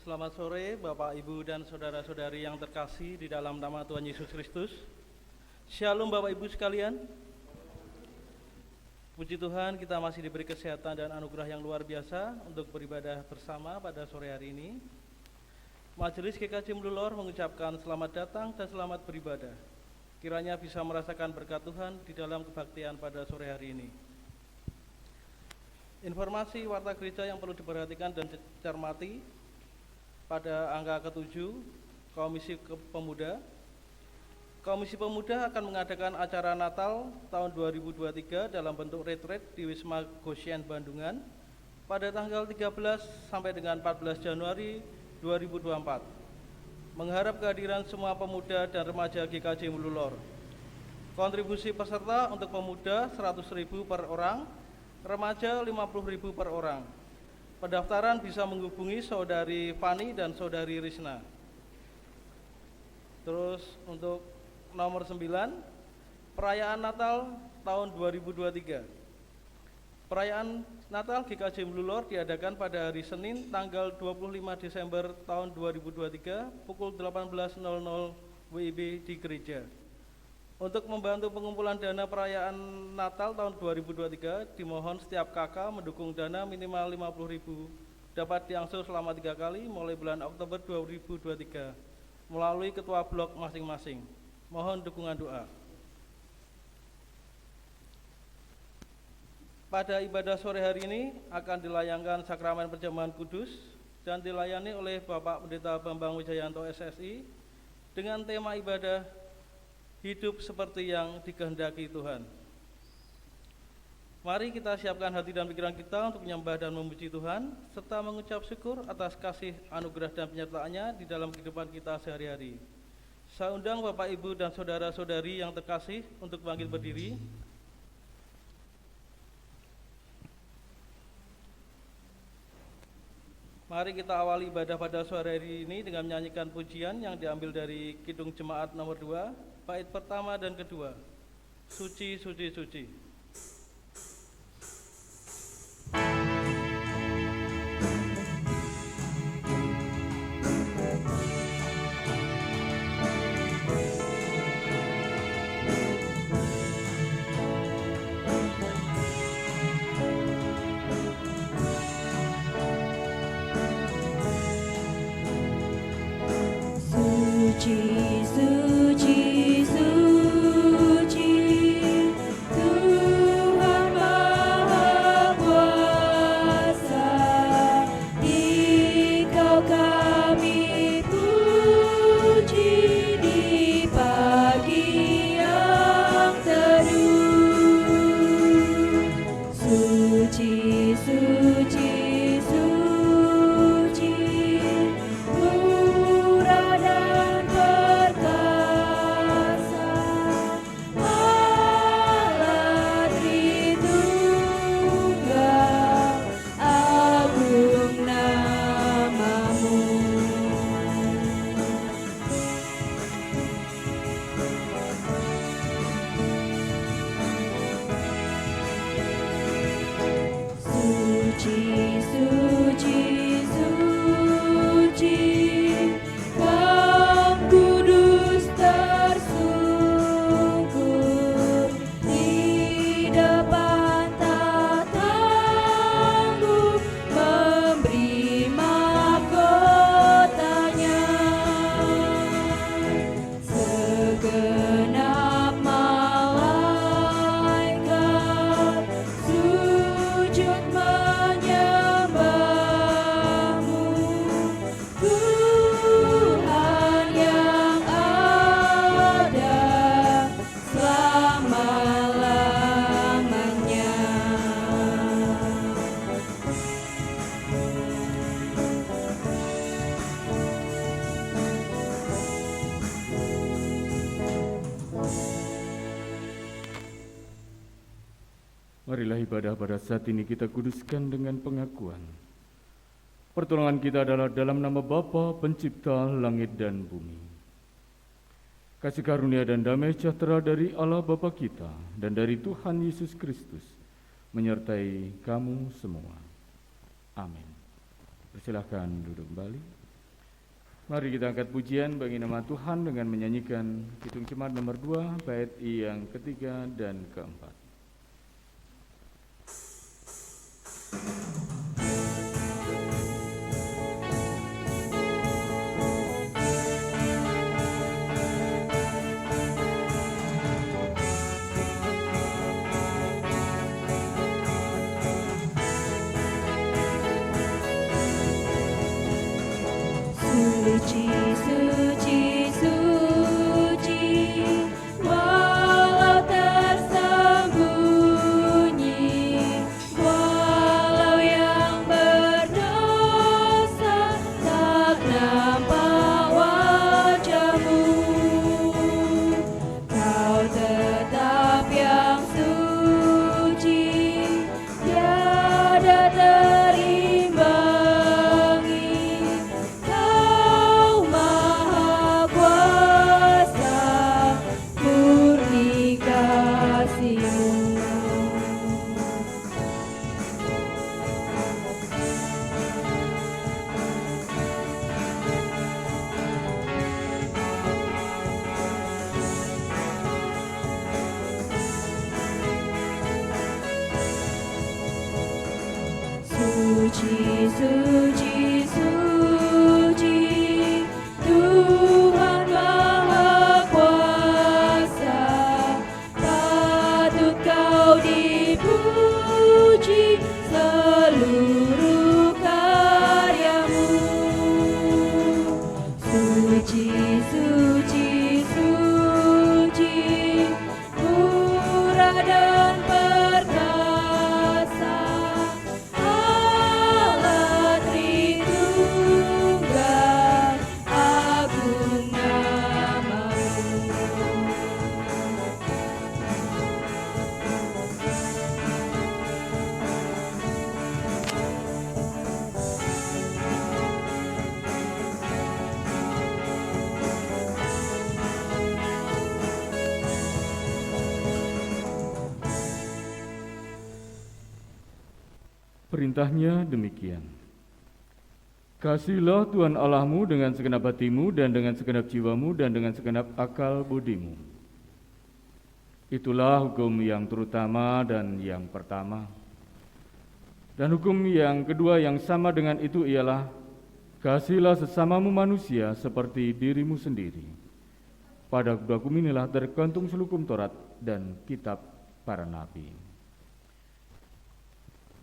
Selamat sore Bapak, Ibu, dan saudara-saudari yang terkasih di dalam nama Tuhan Yesus Kristus. Shalom Bapak Ibu sekalian. Puji Tuhan, kita masih diberi kesehatan dan anugerah yang luar biasa untuk beribadah bersama pada sore hari ini. Majelis GKJ Melulor mengucapkan selamat datang dan selamat beribadah. Kiranya bisa merasakan berkat Tuhan di dalam kebaktian pada sore hari ini. Informasi warta gereja yang perlu diperhatikan dan dicermati pada angka ke-7, Komisi Pemuda. Komisi Pemuda akan mengadakan acara Natal tahun 2023 dalam bentuk retreat di Wisma Goshen Bandungan pada tanggal 13 sampai dengan 14 Januari 2024. Mengharap kehadiran semua pemuda dan remaja GKJ Melulor. Kontribusi peserta untuk pemuda 100.000 per orang, remaja 50.000 per orang. Pendaftaran bisa menghubungi Saudari Fani dan Saudari Risna. Terus untuk nomor 9, perayaan Natal tahun 2023. Perayaan Natal GKJ Melulor diadakan pada hari Senin tanggal 25 Desember tahun 2023 pukul 18.00 WIB di gereja. Untuk membantu pengumpulan dana perayaan Natal tahun 2023, dimohon setiap kakak mendukung dana minimal 50.000 dapat diangsur selama 3 kali mulai bulan Oktober 2023 melalui ketua blok masing-masing. Mohon dukungan doa. Pada ibadah sore hari ini akan dilayangkan sakramen perjamuan kudus dan dilayani oleh Bapak Pendeta Bambang Wijayanto SSI dengan tema ibadah hidup seperti yang dikehendaki Tuhan. Mari kita siapkan hati dan pikiran kita untuk menyembah dan memuji Tuhan, serta mengucap syukur atas kasih, anugerah, dan penyertaan-Nya di dalam kehidupan kita sehari-hari. Saya undang Bapak, Ibu, dan saudara-saudari yang terkasih untuk bangkit berdiri. Mari kita awali ibadah pada sore hari ini dengan menyanyikan pujian yang diambil dari Kidung Jemaat nomor 2, bait pertama dan kedua. Suci, suci, suci. Suci, suci, suci, Tuhan Maha Kuasa, Engkau kami puji di pagi yang teduh. Suci, suci, suci, murah dan perkasa, Allah Tritunggal, agung nama-Mu. Suci, suci, suci, Kau kudus tersungkur di depan tatamu, memberi mahkotanya. Segenap malaikat sujud menyembah-Mu, Tuhan yang ada selama-lamanya. Marilah ibadah pada saat ini kita kuduskan dengan pengakuan. Pertolongan kita adalah dalam nama Bapa Pencipta langit dan bumi. Kasih karunia dan damai sejahtera dari Allah Bapa kita dan dari Tuhan Yesus Kristus menyertai kamu semua. Amin. Persilahkan duduk kembali. Mari kita angkat pujian bagi nama Tuhan dengan menyanyikan Kidung Jemaat nomor 2, bait yang ketiga dan keempat. Suci, suci, suci, walau tersembunyi, walau yang berdosa tak nampak wajahmu, kau tetap yang suci, tiada terimbangi. Kau Maha Kuasa, murni kasih-Mu. Suci, suci, suci, Tuhan Maha Kuasa, patut Kau dipuji seluruh karya-Mu. Suci, suci, suci, murah dan perkasa, Allah Tritunggal, agung nama-Mu. Perintahnya demikian. Kasihilah Tuhan Allahmu dengan segenap hatimu dan dengan segenap jiwamu dan dengan segenap akal budimu. Itulah hukum yang terutama dan yang pertama. Dan hukum yang kedua yang sama dengan itu ialah kasihilah sesamamu manusia seperti dirimu sendiri. Pada kedua hukum inilah tergantung seluruh hukum Taurat dan kitab para nabi.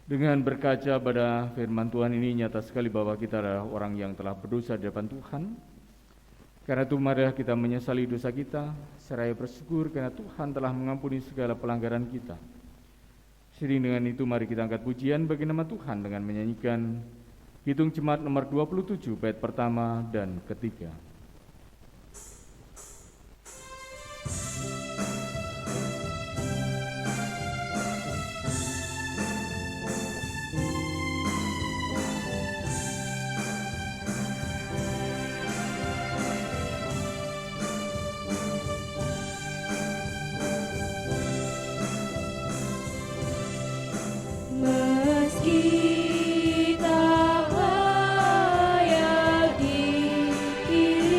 Dengan berkaca pada firman Tuhan ini, nyata sekali bahwa kita adalah orang yang telah berdosa di hadapan Tuhan. Karena itu marilah kita menyesali dosa kita, seraya bersyukur karena Tuhan telah mengampuni segala pelanggaran kita. Seiring dengan itu mari kita angkat pujian bagi nama Tuhan dengan menyanyikan Kidung Jemaat nomor 27, bait pertama dan ketiga. Meski tak layak dipilih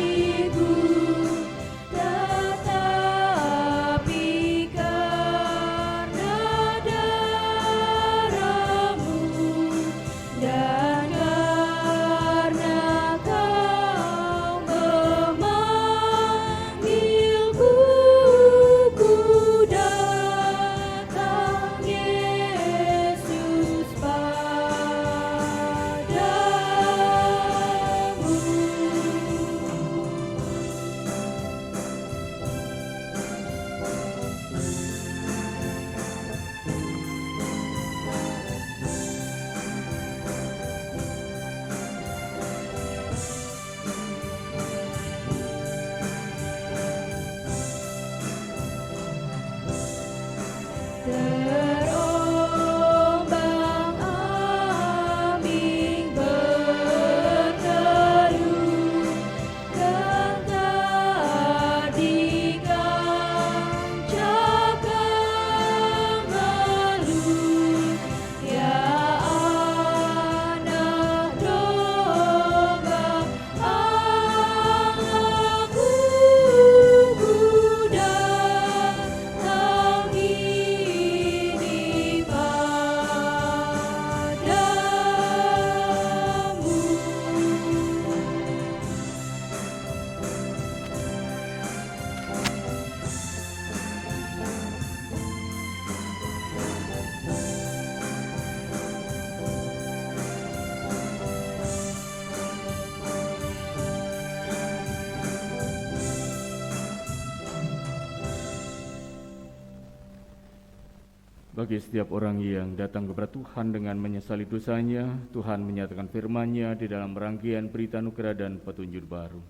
Bagi setiap orang yang datang kepada Tuhan dengan menyesali dosanya, Tuhan menyatakan firman-Nya di dalam rangkaian berita anugerah dan petunjuk baru.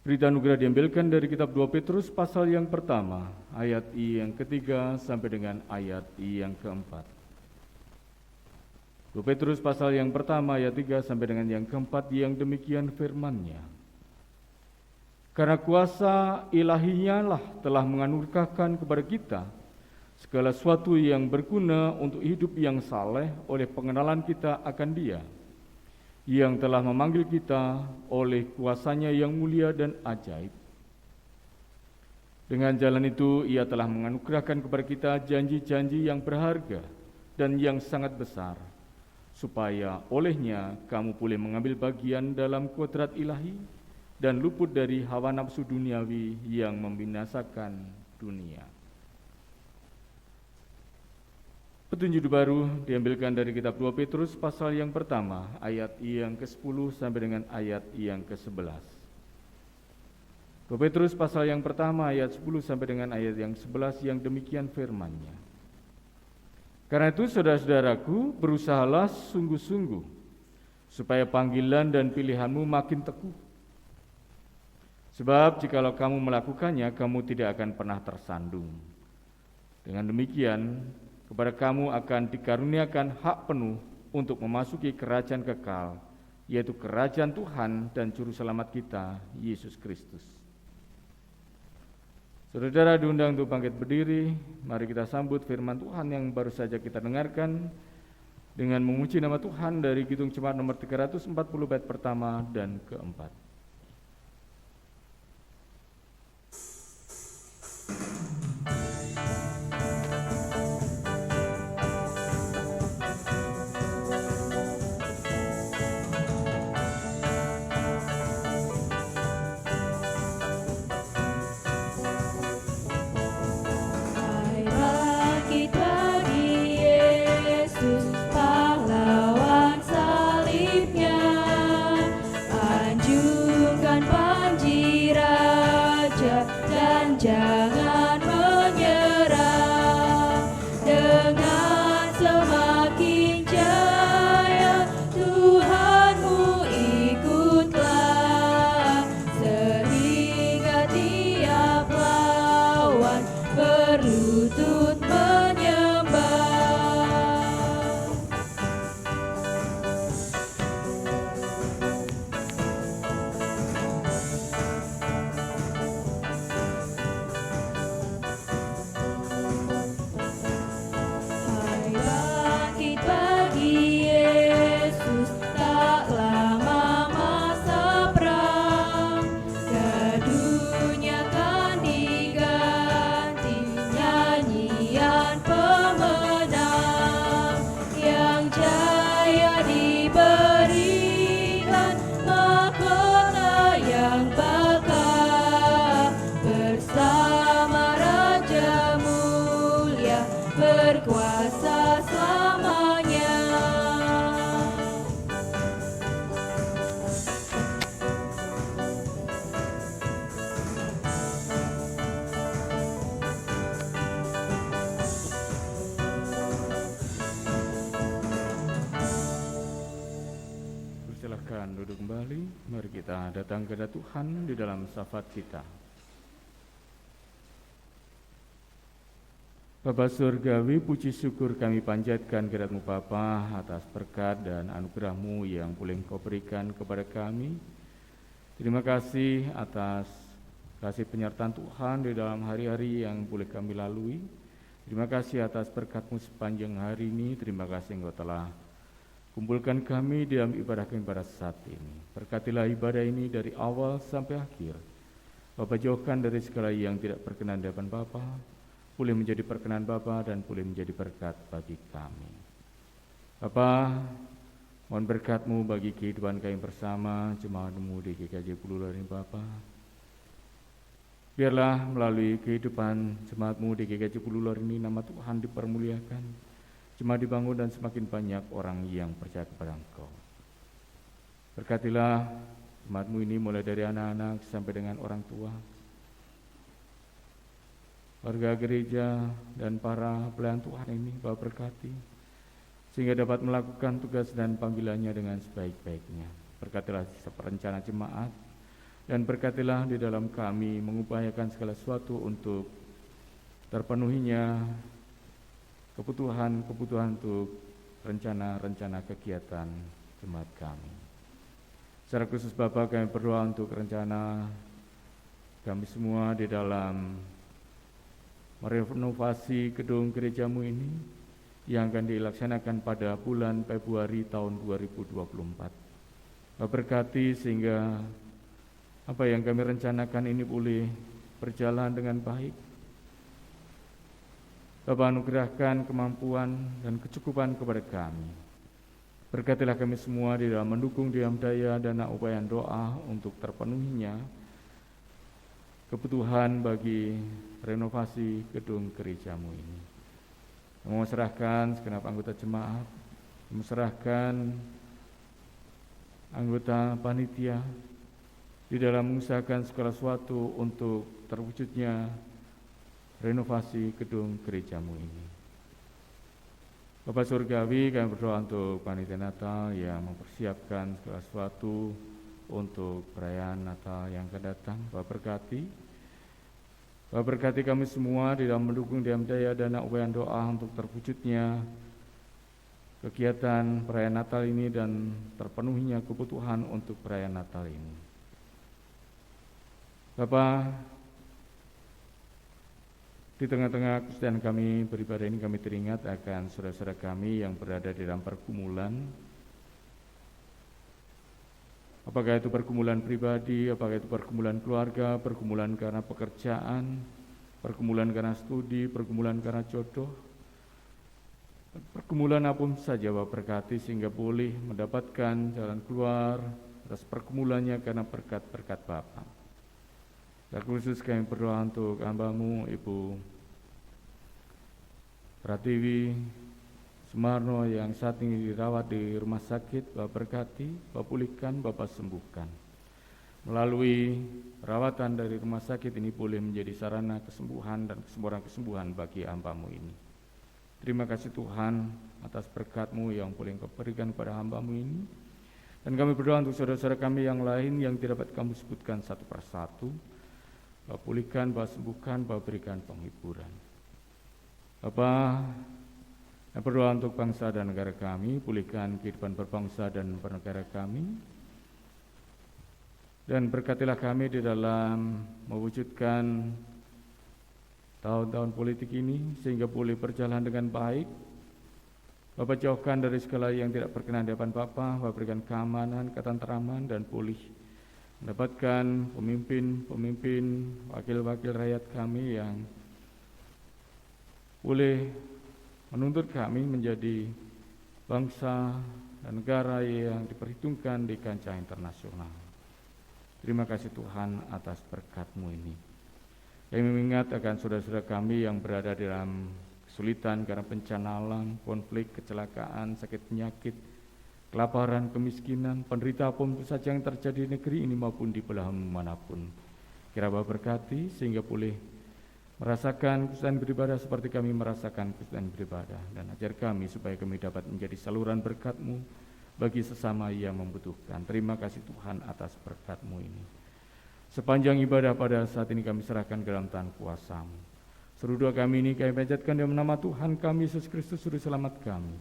Berita anugerah diambilkan dari kitab 2 Petrus pasal yang pertama, ayat yang ketiga sampai dengan ayat yang keempat. 2 Petrus pasal yang pertama ayat 3 sampai dengan yang keempat, yang demikian firman-Nya. Karena kuasa ilahi-Nya lah telah menganugerahkan kepada kita segala sesuatu yang berguna untuk hidup yang saleh oleh pengenalan kita akan Dia, yang telah memanggil kita oleh kuasa-Nya yang mulia dan ajaib. Dengan jalan itu Ia telah menganugerahkan kepada kita janji-janji yang berharga dan yang sangat besar, supaya olehnya kamu boleh mengambil bagian dalam kodrat ilahi dan luput dari hawa nafsu duniawi yang membinasakan dunia. Petunjuk baru diambilkan dari kitab 2 Petrus pasal yang pertama, ayat yang ke-10 sampai dengan ayat yang ke-11. 2 Petrus pasal yang pertama ayat 10 sampai dengan ayat yang 11, yang demikian firman-Nya. Karena itu saudara-saudaraku, berusahalah sungguh-sungguh supaya panggilan dan pilihanmu makin teguh. Sebab jikalau kamu melakukannya, kamu tidak akan pernah tersandung. Dengan demikian, kepada kamu akan dikaruniakan hak penuh untuk memasuki kerajaan kekal, yaitu kerajaan Tuhan dan Juru Selamat kita, Yesus Kristus. Saudara diundang untuk bangkit berdiri. Mari kita sambut firman Tuhan yang baru saja kita dengarkan dengan memuji nama Tuhan dari Kidung Jemaat nomor 340 bait pertama dan keempat. Jangan menyerah, dengan semakin jaya Tuhanmu ikutlah, sehingga tiap lawan berlutut menyembah. Berkuasa selamanya. Silakan duduk kembali. Mari kita datang kepada Tuhan di dalam syafaat kita. Bapa Surgawi, puji syukur kami panjatkan kehadirat-Mu Bapa atas berkat dan anugerah-Mu yang boleh Engkau berikan kepada kami. Terima kasih atas kasih penyertaan Tuhan di dalam hari-hari yang boleh kami lalui. Terima kasih atas berkat-Mu sepanjang hari ini. Terima kasih Engkau telah kumpulkan kami di dalam ibadah kami pada saat ini. Berkatilah ibadah ini dari awal sampai akhir. Bapa, jauhkan dari segala yang tidak berkenan di hadapan Bapa, boleh menjadi perkenan Bapa dan boleh menjadi berkat bagi kami. Bapa, mohon berkat-Mu bagi kehidupan kami bersama jemaat-Mu di GKJ Pululor ini Bapa. Biarlah melalui kehidupan jemaat-Mu di GKJ Pululor ini nama Tuhan dipermuliakan, jemaat dibangun dan semakin banyak orang yang percaya kepada Engkau. Berkatilah jemaat-Mu ini mulai dari anak-anak sampai dengan orang tua. warga gereja, dan para pelayan Tuhan ini Bapak berkati, sehingga dapat melakukan tugas dan panggilannya dengan sebaik-baiknya. Berkatilah rencana jemaat, dan berkatilah di dalam kami mengupayakan segala sesuatu untuk terpenuhinya kebutuhan untuk rencana-rencana kegiatan jemaat kami. Secara khusus Bapak, kami berdoa untuk rencana kami semua di dalam merenovasi gedung gerejamu ini yang akan dilaksanakan pada bulan Februari tahun 2024. Bapak berkati sehingga apa yang kami rencanakan ini boleh berjalan dengan baik. Bapak anugerahkan kemampuan dan kecukupan kepada kami. Berkatilah kami semua di dalam mendukung diam daya dan upaya doa untuk terpenuhinya kebutuhan bagi renovasi gedung gerejamu ini. Menyerahkan segenap anggota jemaat, menyerahkan anggota panitia di dalam mengusahakan segala sesuatu untuk terwujudnya renovasi gedung gerejamu ini. Bapak Surgawi, kami berdoa untuk panitia Natal yang mempersiapkan segala sesuatu untuk perayaan Natal yang akan datang. Bapak berkati kami semua di dalam mendukung diam daya dan upaya doa untuk terwujudnya kegiatan perayaan Natal ini dan terpenuhinya kebutuhan untuk perayaan Natal ini. Bapak, di tengah-tengah kesedihan kami beribadah ini, kami teringat akan saudara-saudara kami yang berada di dalam pergumulan. Apakah itu pergumulan pribadi, apakah itu pergumulan keluarga, pergumulan karena pekerjaan, pergumulan karena studi, pergumulan karena jodoh, pergumulan apapun saja Bapak berkati sehingga boleh mendapatkan jalan keluar atas pergumulannya karena berkat-berkat Bapak. Dan khusus kami berdoa untuk hamba-Mu Ibu Pratiwi Sumarno yang saat ini dirawat di rumah sakit. Bapak berkati, Bapak pulihkan, Bapak sembuhkan. Melalui perawatan dari rumah sakit ini boleh menjadi sarana kesembuhan dan kesembuhan bagi hamba-Mu ini. Terima kasih Tuhan atas berkat-Mu yang boleh Engkau berikan kepada hamba-Mu ini. Dan kami berdoa untuk saudara-saudara kami yang lain yang tidak dapat kami sebutkan satu persatu. Bapak pulihkan, Bapak sembuhkan, Bapak berikan penghiburan. Bapak, saya berdoa untuk bangsa dan negara kami, pulihkan kehidupan berbangsa dan bernegara kami. Dan berkatilah kami di dalam mewujudkan tahun-tahun politik ini sehingga boleh berjalan dengan baik. Bapak jauhkan dari segala yang tidak berkenan di hadapan Bapak, Bapak berikan keamanan, ketenteraman, dan pulih mendapatkan pemimpin, wakil-wakil rakyat kami yang boleh menuntut kami menjadi bangsa dan negara yang diperhitungkan di kancah internasional. Terima kasih Tuhan atas berkat-Mu ini. Kami mengingat akan saudara-saudara kami yang berada dalam kesulitan karena bencana alam, konflik, kecelakaan, sakit penyakit, kelaparan, kemiskinan, penderitaan apapun saja yang terjadi di negeri ini maupun di belahan manapun. Kira Bapak berkati sehingga boleh merasakan kesulitan beribadah seperti kami merasakan kesulitan beribadah. Dan ajar kami supaya kami dapat menjadi saluran berkat-Mu bagi sesama yang membutuhkan. Terima kasih Tuhan atas berkat-Mu ini. Sepanjang ibadah pada saat ini kami serahkan ke dalam tangan kuasa-Mu. Seluruh doa kami ini kami panjatkan dalam nama Tuhan kami Yesus Kristus Juru Selamat kami,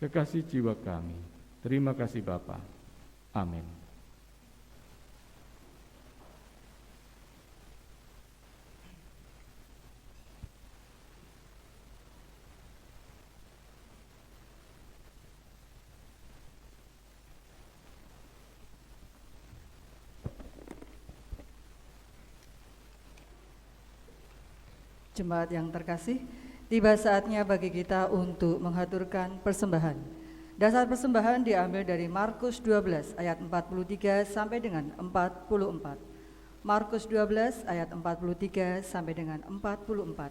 kekasih jiwa kami. Terima kasih Bapa. Amin. Jemaat yang terkasih, tiba saatnya bagi kita untuk mengaturkan persembahan. Dasar persembahan diambil dari Markus 12 ayat 43 sampai dengan 44. Markus 12 ayat 43 sampai dengan 44.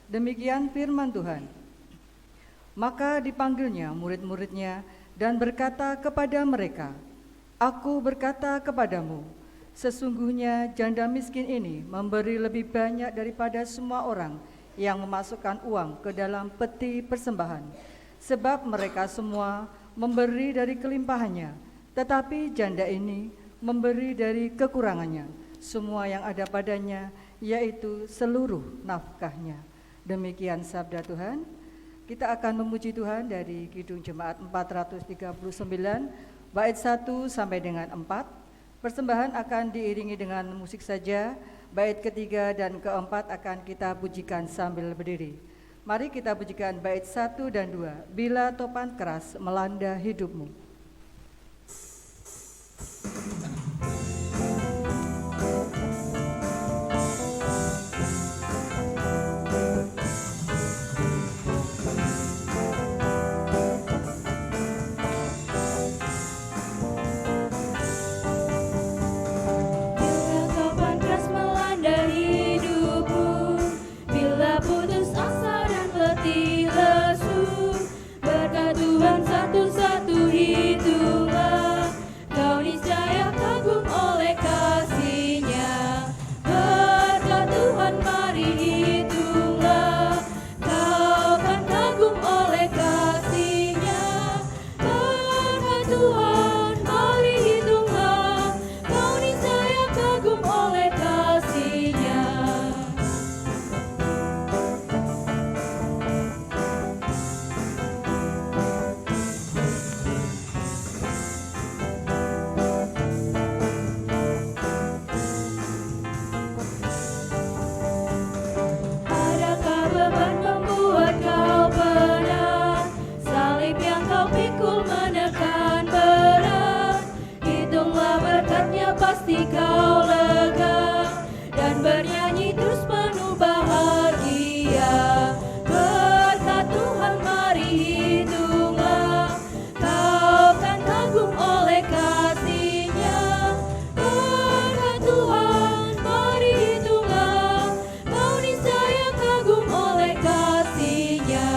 Demikian firman Tuhan. Maka dipanggilnya murid-muridnya dan berkata kepada mereka, Aku berkata kepadamu, sesungguhnya janda miskin ini memberi lebih banyak daripada semua orang yang memasukkan uang ke dalam peti persembahan, sebab mereka semua memberi dari kelimpahannya, tetapi janda ini memberi dari kekurangannya, semua yang ada padanya, yaitu seluruh nafkahnya. Demikian sabda Tuhan. Kita akan memuji Tuhan dari Kidung Jemaat 439, bait 1 sampai dengan 4. Persembahan akan diiringi dengan musik saja. Bait ketiga dan keempat akan kita pujikan sambil berdiri. Mari kita pujikan bait 1 dan 2. Bila topan keras melanda hidupmu. Satu-satu hitunglah, kau niscaya kagum oleh kasih-Nya. Berkat Tuhan mari hitunglah, kau kan kagum oleh kasih-Nya. Berkat Tuhan mari hitunglah, kau niscaya kagum oleh kasih-Nya. Pasti kau lega dan bernyanyi terus penuh bahagia. Berkat Tuhan mari hitunglah, kau kan kagum oleh kasih-Nya. Berkat Tuhan mari hitunglah, kau niscaya kagum oleh kasih-Nya.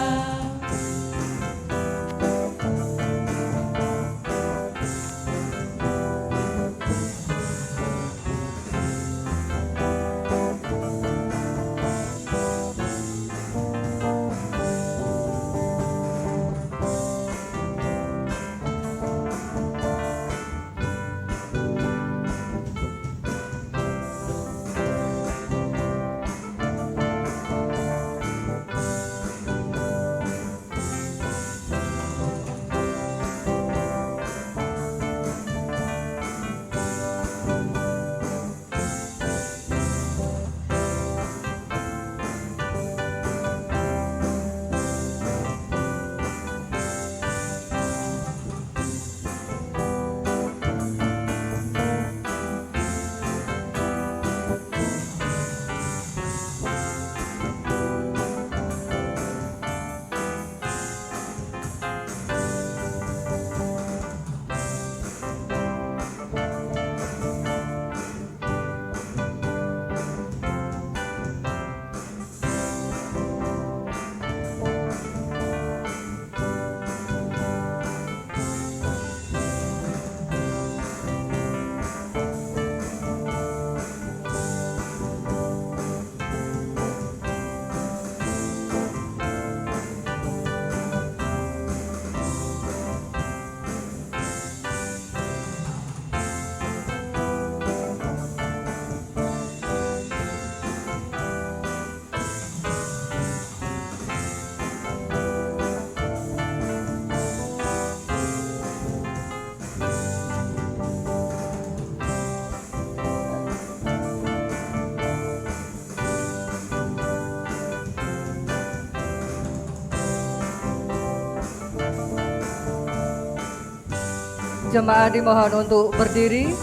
Jemaat dimohon untuk berdiri.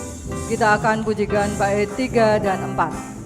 Kita akan pujikan bait 3 dan 4.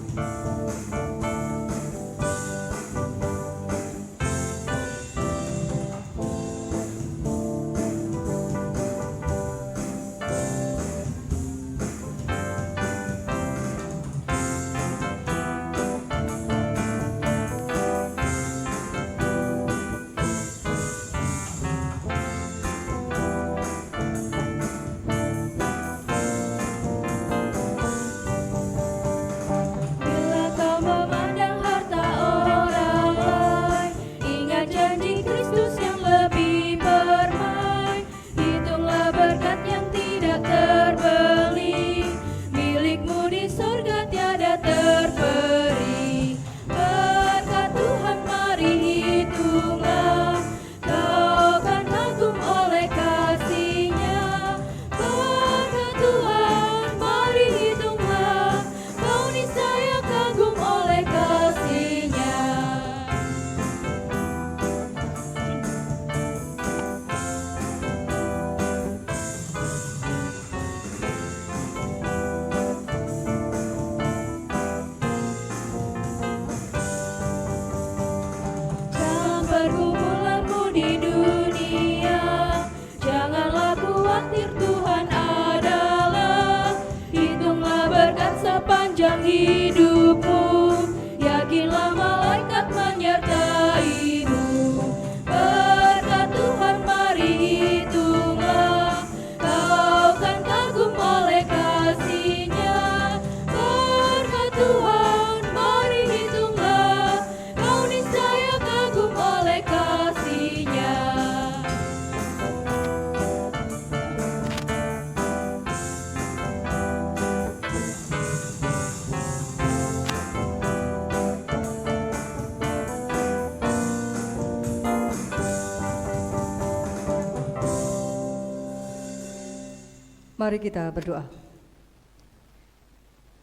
Mari kita berdoa.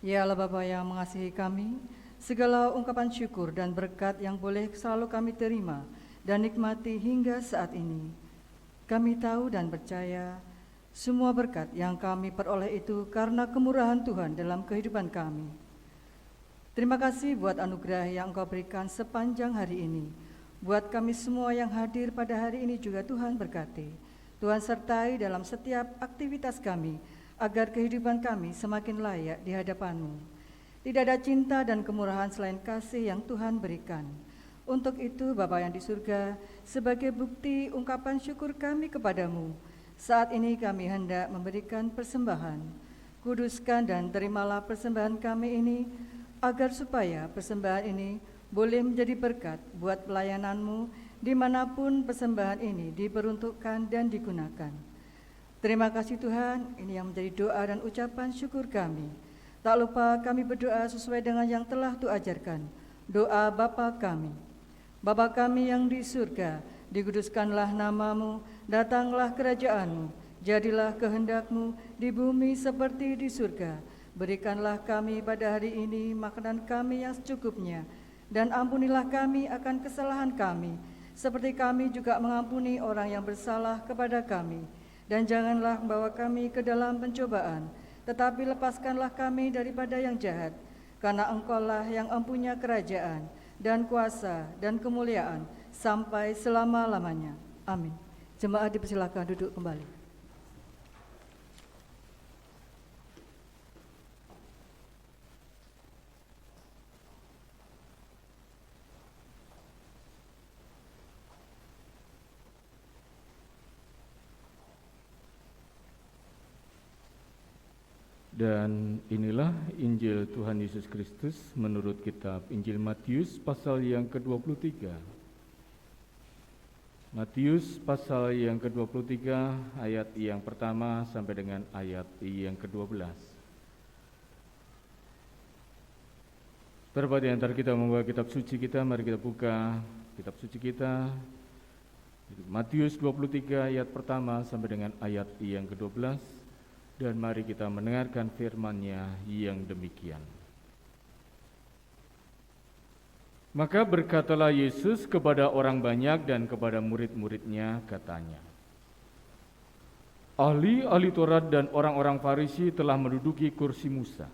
Ya Allah Bapa yang mengasihi kami, segala ungkapan syukur dan berkat yang boleh selalu kami terima dan nikmati hingga saat ini. Kami tahu dan percaya semua berkat yang kami peroleh itu karena kemurahan Tuhan dalam kehidupan kami. Terima kasih buat anugerah yang Engkau berikan sepanjang hari ini. Buat kami semua yang hadir pada hari ini juga Tuhan berkati. Tuhan sertai dalam setiap aktivitas kami, agar kehidupan kami semakin layak di hadapan-Mu. Tidak ada cinta dan kemurahan selain kasih yang Tuhan berikan. Untuk itu Bapa yang di surga, sebagai bukti ungkapan syukur kami kepadamu, saat ini kami hendak memberikan persembahan. Kuduskan dan terimalah persembahan kami ini, agar supaya persembahan ini boleh menjadi berkat buat pelayanan-Mu dimanapun persembahan ini diperuntukkan dan digunakan. Terima kasih Tuhan, ini yang menjadi doa dan ucapan syukur kami. Tak lupa kami berdoa sesuai dengan yang telah Tuhan ajarkan. Doa Bapa kami. Bapa kami yang di surga, dikuduskanlah nama-Mu, datanglah kerajaan-Mu, jadilah kehendak-Mu di bumi seperti di surga. Berikanlah kami pada hari ini makanan kami yang secukupnya, dan ampunilah kami akan kesalahan kami, seperti kami juga mengampuni orang yang bersalah kepada kami. Dan janganlah membawa kami ke dalam pencobaan, tetapi lepaskanlah kami daripada yang jahat, karena Engkau-lah yang mempunyai kerajaan, dan kuasa, dan kemuliaan, sampai selama-lamanya. Amin. Jemaat dipersilakan duduk kembali. Dan inilah Injil Tuhan Yesus Kristus menurut kitab Injil Matius pasal yang ke-23. Matius pasal yang ke-23 ayat yang pertama sampai dengan ayat yang ke-12. Terdapat di antara kita membawa kitab suci kita, mari kita buka kitab suci kita. Matius 23 ayat pertama sampai dengan ayat yang ke-12. Dan mari kita mendengarkan firman-Nya yang demikian. Maka berkatalah Yesus kepada orang banyak dan kepada murid-murid-Nya, katanya, ahli-ahli Taurat dan orang-orang Farisi telah menduduki kursi Musa.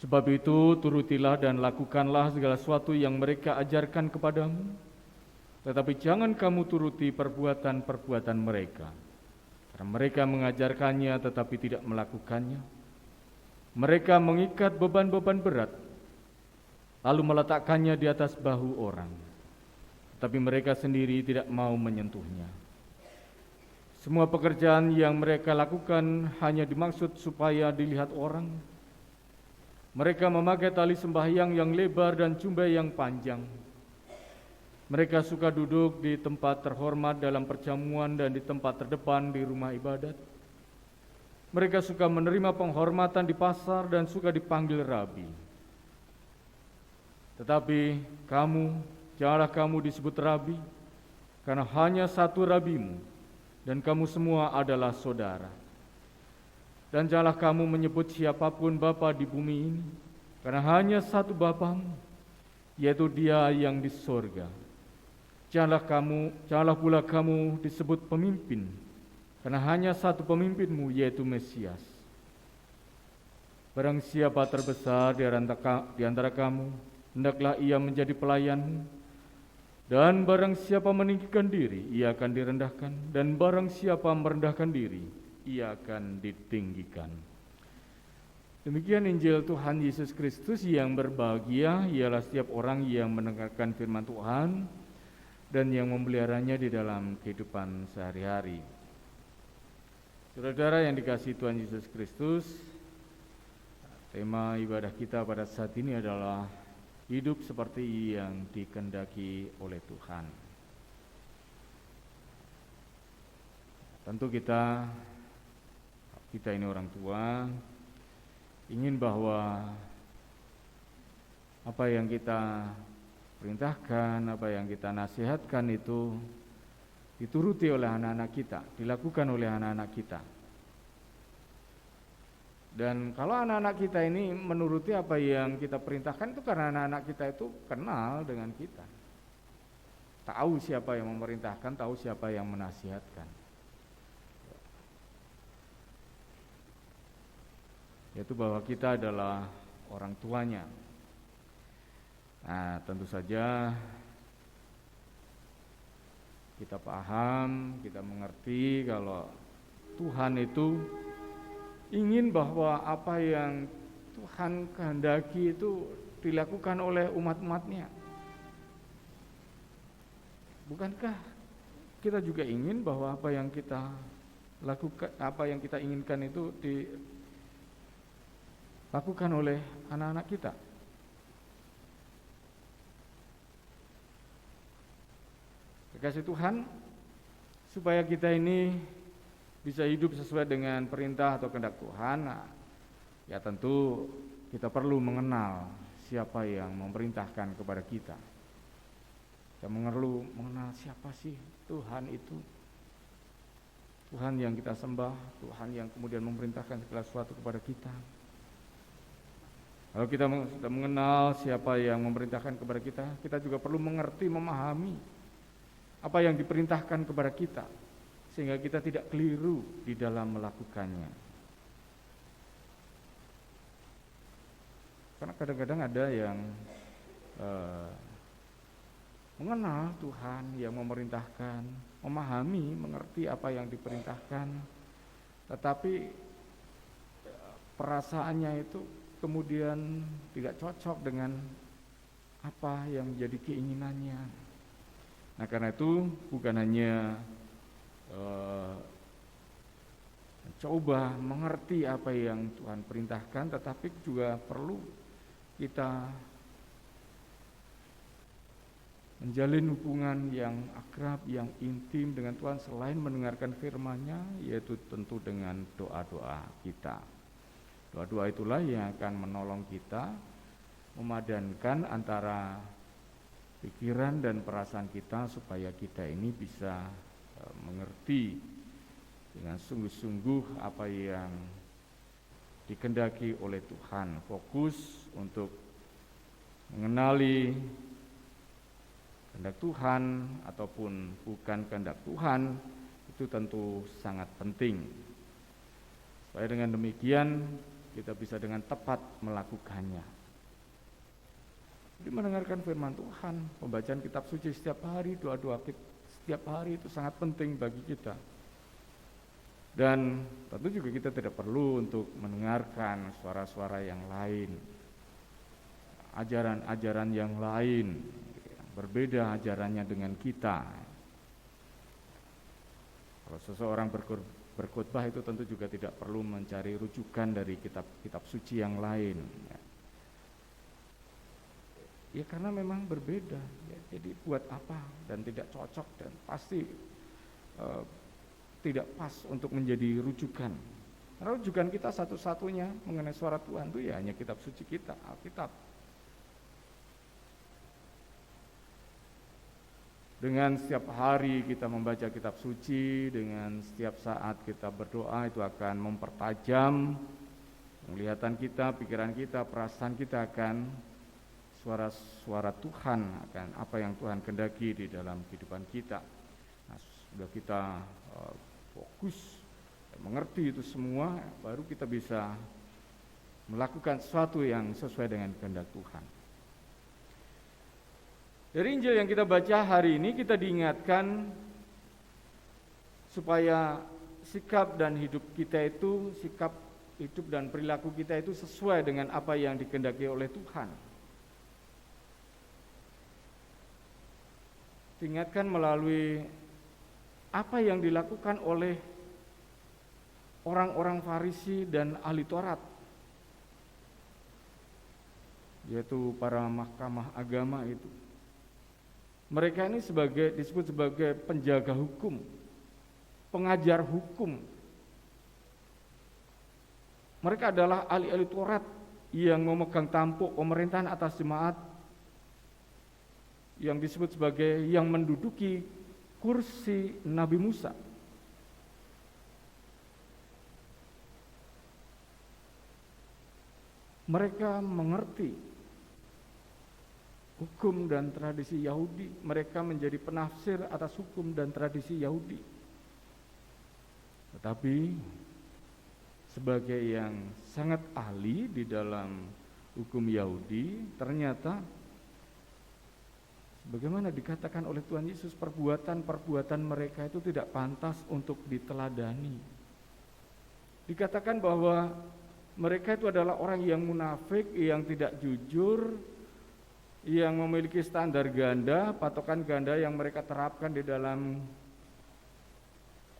Sebab itu turutilah dan lakukanlah segala sesuatu yang mereka ajarkan kepadamu. Tetapi jangan kamu turuti perbuatan-perbuatan mereka. Mereka mengajarkannya tetapi tidak melakukannya. Mereka mengikat beban-beban berat, lalu meletakkannya di atas bahu orang, tapi mereka sendiri tidak mau menyentuhnya. Semua pekerjaan yang mereka lakukan hanya dimaksud supaya dilihat orang. Mereka memakai tali sembahyang yang lebar dan jubah yang panjang. Mereka suka duduk di tempat terhormat dalam perjamuan dan di tempat terdepan di rumah ibadat. Mereka suka menerima penghormatan di pasar dan suka dipanggil rabi. Tetapi janganlah kamu disebut rabi, karena hanya satu rabimu, dan kamu semua adalah saudara. Dan janganlah kamu menyebut siapapun bapa di bumi ini, karena hanya satu Bapamu, yaitu Dia yang di sorga. Janganlah pula kamu disebut pemimpin, karena hanya satu pemimpinmu, yaitu Mesias. Barang siapa terbesar di antara kamu, hendaklah ia menjadi pelayanmu. Dan barang siapa meninggikan diri, ia akan direndahkan. Dan barang siapa merendahkan diri, ia akan ditinggikan. Demikian Injil Tuhan Yesus Kristus. Yang berbahagia ialah setiap orang yang mendengarkan firman Tuhan dan yang memeliharanya di dalam kehidupan sehari-hari. Saudara-saudara yang dikasihi Tuhan Yesus Kristus, tema ibadah kita pada saat ini adalah hidup seperti yang dikehendaki oleh Tuhan. Tentu kita ini orang tua, ingin bahwa apa yang kita perintahkan, apa yang kita nasihatkan itu dituruti oleh anak-anak kita, dilakukan oleh anak-anak kita. Dan kalau anak-anak kita ini menuruti apa yang kita perintahkan, itu karena anak-anak kita itu kenal dengan kita, tahu siapa yang memerintahkan, tahu siapa yang menasihatkan, yaitu bahwa kita adalah orang tuanya. Nah, tentu saja kita paham, kita mengerti kalau Tuhan itu ingin bahwa apa yang Tuhan kehendaki itu dilakukan oleh umat-umatnya. Bukankah kita juga ingin bahwa apa yang kita lakukan, apa yang kita inginkan itu dilakukan oleh anak-anak kita? Kasih Tuhan, supaya kita ini bisa hidup sesuai dengan perintah atau kehendak Tuhan, nah, ya tentu kita perlu mengenal siapa yang memerintahkan kepada kita. Kita perlu mengenal siapa sih Tuhan itu. Tuhan yang kita sembah, Tuhan yang kemudian memerintahkan segala sesuatu kepada kita. Kalau kita sudah mengenal siapa yang memerintahkan kepada kita, kita juga perlu mengerti, memahami apa yang diperintahkan kepada kita, sehingga kita tidak keliru di dalam melakukannya. Karena kadang-kadang ada yang mengenal Tuhan yang memerintahkan, memahami, mengerti apa yang diperintahkan, tetapi perasaannya itu kemudian tidak cocok dengan apa yang menjadi keinginannya. Nah, karena itu bukan hanya coba mengerti apa yang Tuhan perintahkan, tetapi juga perlu kita menjalin hubungan yang akrab, yang intim dengan Tuhan selain mendengarkan firman-Nya, yaitu tentu dengan doa-doa kita. Doa-doa itulah yang akan menolong kita memadankan antara pikiran dan perasaan kita supaya kita ini bisa mengerti dengan sungguh-sungguh apa yang dikehendaki oleh Tuhan. Fokus untuk mengenali kehendak Tuhan ataupun bukan kehendak Tuhan itu tentu sangat penting. Supaya dengan demikian kita bisa dengan tepat melakukannya. Jadi mendengarkan firman Tuhan, pembacaan kitab suci setiap hari, doa-doa setiap hari itu sangat penting bagi kita. Dan tentu juga kita tidak perlu untuk mendengarkan suara-suara yang lain, ajaran-ajaran yang lain, berbeda ajarannya dengan kita. Kalau seseorang berkhotbah itu tentu juga tidak perlu mencari rujukan dari kitab suci yang lain. Ya karena memang berbeda, ya, jadi buat apa dan tidak cocok dan pasti tidak pas untuk menjadi rujukan. Karena rujukan kita satu-satunya mengenai suara Tuhan itu ya hanya kitab suci kita, Alkitab. Dengan setiap hari kita membaca kitab suci, dengan setiap saat kita berdoa, itu akan mempertajam penglihatan kita, pikiran kita, perasaan kita akan suara-suara Tuhan, akan apa yang Tuhan kehendaki di dalam kehidupan kita. Nah, sudah kita fokus mengerti itu semua, baru kita bisa melakukan sesuatu yang sesuai dengan kehendak Tuhan. Dari Injil yang kita baca hari ini, kita diingatkan supaya sikap dan hidup kita itu, sikap hidup dan perilaku kita itu sesuai dengan apa yang dikehendaki oleh Tuhan. Diingatkan melalui apa yang dilakukan oleh orang-orang Farisi dan ahli Taurat, yaitu para mahkamah agama itu. Mereka ini disebut sebagai penjaga hukum, pengajar hukum. Mereka adalah ahli-ahli Taurat yang memegang tampuk pemerintahan atas jemaat, yang disebut sebagai yang menduduki kursi Nabi Musa. mereka mengerti hukum dan tradisi Yahudi, mereka menjadi penafsir atas hukum dan tradisi Yahudi. Tetapi sebagai yang sangat ahli di dalam hukum Yahudi, ternyata bagaimana dikatakan oleh Tuhan Yesus, perbuatan-perbuatan mereka itu tidak pantas untuk diteladani. Dikatakan bahwa mereka itu adalah orang yang munafik, yang tidak jujur, yang memiliki standar ganda, patokan ganda yang mereka terapkan di dalam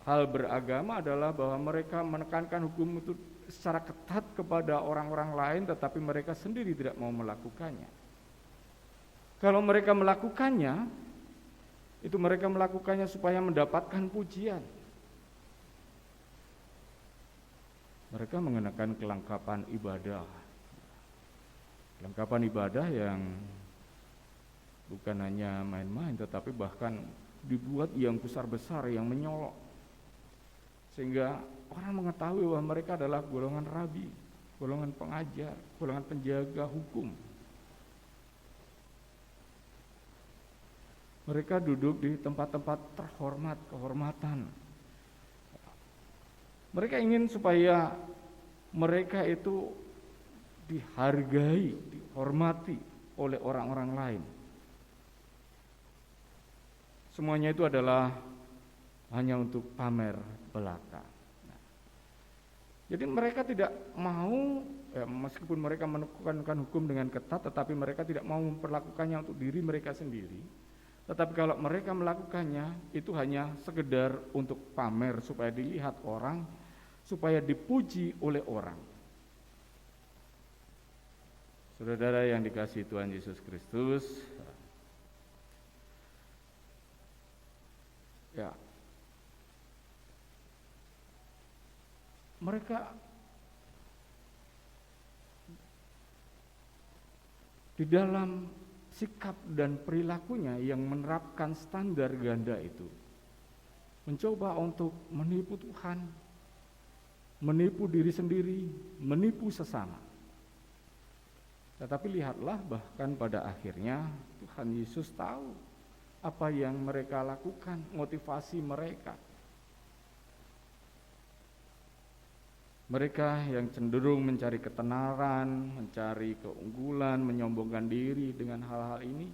hal beragama adalah bahwa mereka menekankan hukum itu secara ketat kepada orang-orang lain, tetapi mereka sendiri tidak mau melakukannya. Kalau mereka melakukannya, itu mereka melakukannya supaya mendapatkan pujian. Mereka mengenakan kelengkapan ibadah. Kelengkapan ibadah yang bukan hanya main-main, tetapi bahkan dibuat yang besar-besar, yang menyolok. Sehingga orang mengetahui bahwa mereka adalah golongan rabi, golongan pengajar, golongan penjaga hukum. Mereka duduk di tempat-tempat terhormat, kehormatan. Mereka ingin supaya mereka itu dihargai, dihormati oleh orang-orang lain. Semuanya itu adalah hanya untuk pamer belaka. Jadi mereka tidak mau, meskipun mereka menegakkan hukum dengan ketat, tetapi mereka tidak mau memperlakukannya untuk diri mereka sendiri. Tetapi kalau mereka melakukannya, itu hanya sekedar untuk pamer, supaya dilihat orang, supaya dipuji oleh orang. Saudara yang dikasihi Tuhan Yesus Kristus, ya, mereka di dalam sikap dan perilakunya yang menerapkan standar ganda itu, mencoba untuk menipu Tuhan, menipu diri sendiri, menipu sesama. Tetapi lihatlah, bahkan pada akhirnya Tuhan Yesus tahu apa yang mereka lakukan, motivasi mereka. Mereka yang cenderung mencari ketenaran, mencari keunggulan, menyombongkan diri dengan hal-hal ini,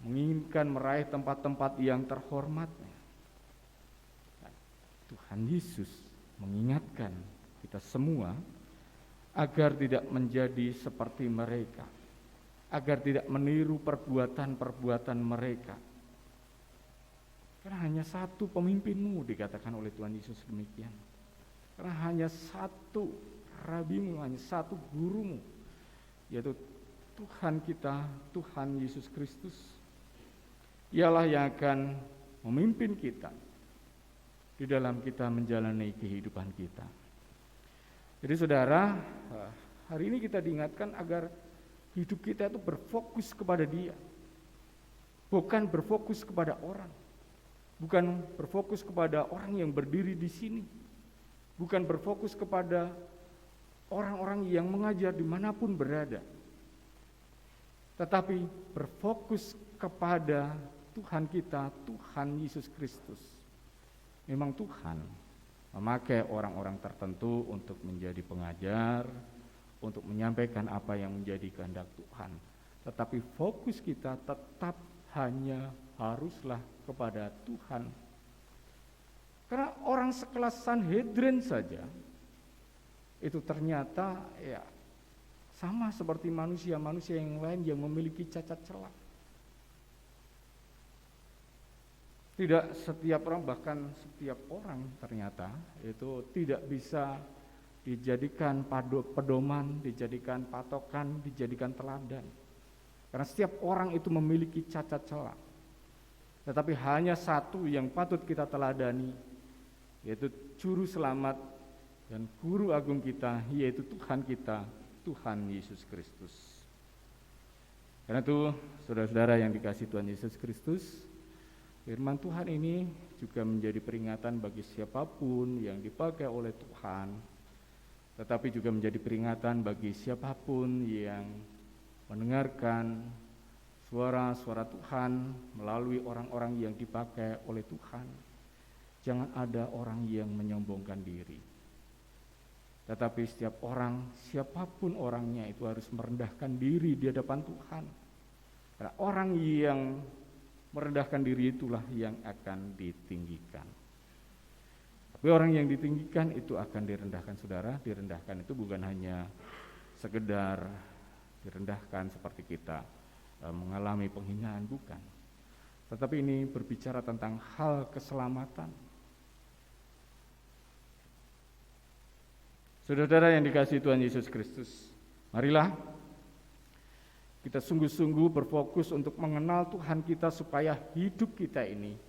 menginginkan meraih tempat-tempat yang terhormat. Tuhan Yesus mengingatkan kita semua agar tidak menjadi seperti mereka, agar tidak meniru perbuatan-perbuatan mereka. Karena hanya satu pemimpinmu, dikatakan oleh Tuhan Yesus demikian. Karena hanya satu rabimu, hanya satu gurumu, yaitu Tuhan kita, Tuhan Yesus Kristus. Ialah yang akan memimpin kita di dalam kita menjalani kehidupan kita. Jadi saudara, hari ini kita diingatkan agar hidup kita itu berfokus kepada Dia, bukan berfokus kepada orang, bukan berfokus kepada orang yang berdiri di sini, bukan berfokus kepada orang-orang yang mengajar dimanapun berada, tetapi berfokus kepada Tuhan kita, Tuhan Yesus Kristus. Memang Tuhan memakai orang-orang tertentu untuk menjadi pengajar, untuk menyampaikan apa yang menjadi kehendak Tuhan. Tetapi fokus kita tetap hanya haruslah kepada Tuhan. Karena orang sekelas Sanhedrin saja itu ternyata ya sama seperti manusia-manusia yang lain yang memiliki cacat celah. Tidak setiap orang, bahkan setiap orang ternyata itu tidak bisa dijadikan pedoman, dijadikan patokan, dijadikan teladan. Karena setiap orang itu memiliki cacat celah. Tetapi hanya satu yang patut kita teladani, yaitu Juru Selamat dan Guru Agung kita, yaitu Tuhan kita, Tuhan Yesus Kristus. Karena itu, saudara-saudara yang dikasihi Tuhan Yesus Kristus, firman Tuhan ini juga menjadi peringatan bagi siapapun yang dipakai oleh Tuhan tetapi juga menjadi peringatan bagi siapapun yang mendengarkan suara-suara Tuhan melalui orang-orang yang dipakai oleh Tuhan. Jangan ada orang yang menyombongkan diri, tetapi setiap orang, siapapun orangnya, itu harus merendahkan diri di hadapan Tuhan. Karena orang yang merendahkan diri itulah yang akan ditinggikan. Tapi orang yang ditinggikan itu akan direndahkan, saudara. Direndahkan itu bukan hanya sekedar direndahkan seperti kita mengalami penghinaan, bukan. Tetapi ini berbicara tentang hal keselamatan. Saudara-saudara yang dikasihi Tuhan Yesus Kristus, marilah kita sungguh-sungguh berfokus untuk mengenal Tuhan kita supaya hidup kita ini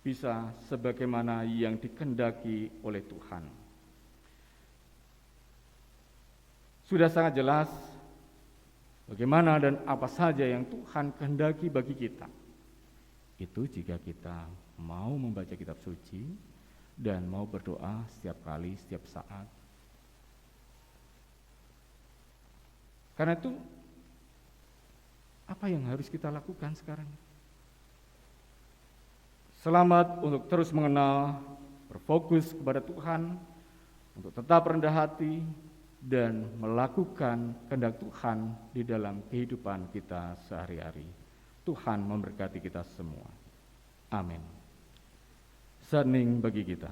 bisa sebagaimana yang dikehendaki oleh Tuhan. Sudah sangat jelas bagaimana dan apa saja yang Tuhan kehendaki bagi kita. Itu jika kita mau membaca kitab suci dan mau berdoa setiap kali, setiap saat. Karena itu, apa yang harus kita lakukan sekarang? Selamat untuk terus mengenal, berfokus kepada Tuhan, untuk tetap rendah hati, dan melakukan kehendak Tuhan di dalam kehidupan kita sehari-hari. Tuhan memberkati kita semua. Amin. Hening bagi kita.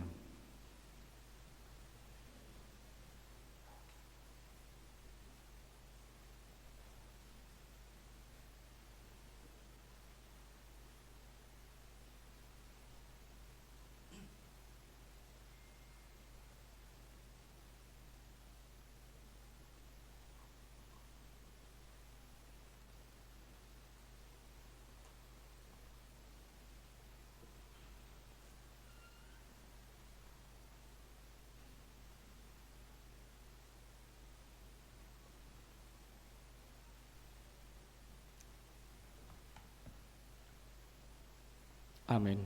Amin.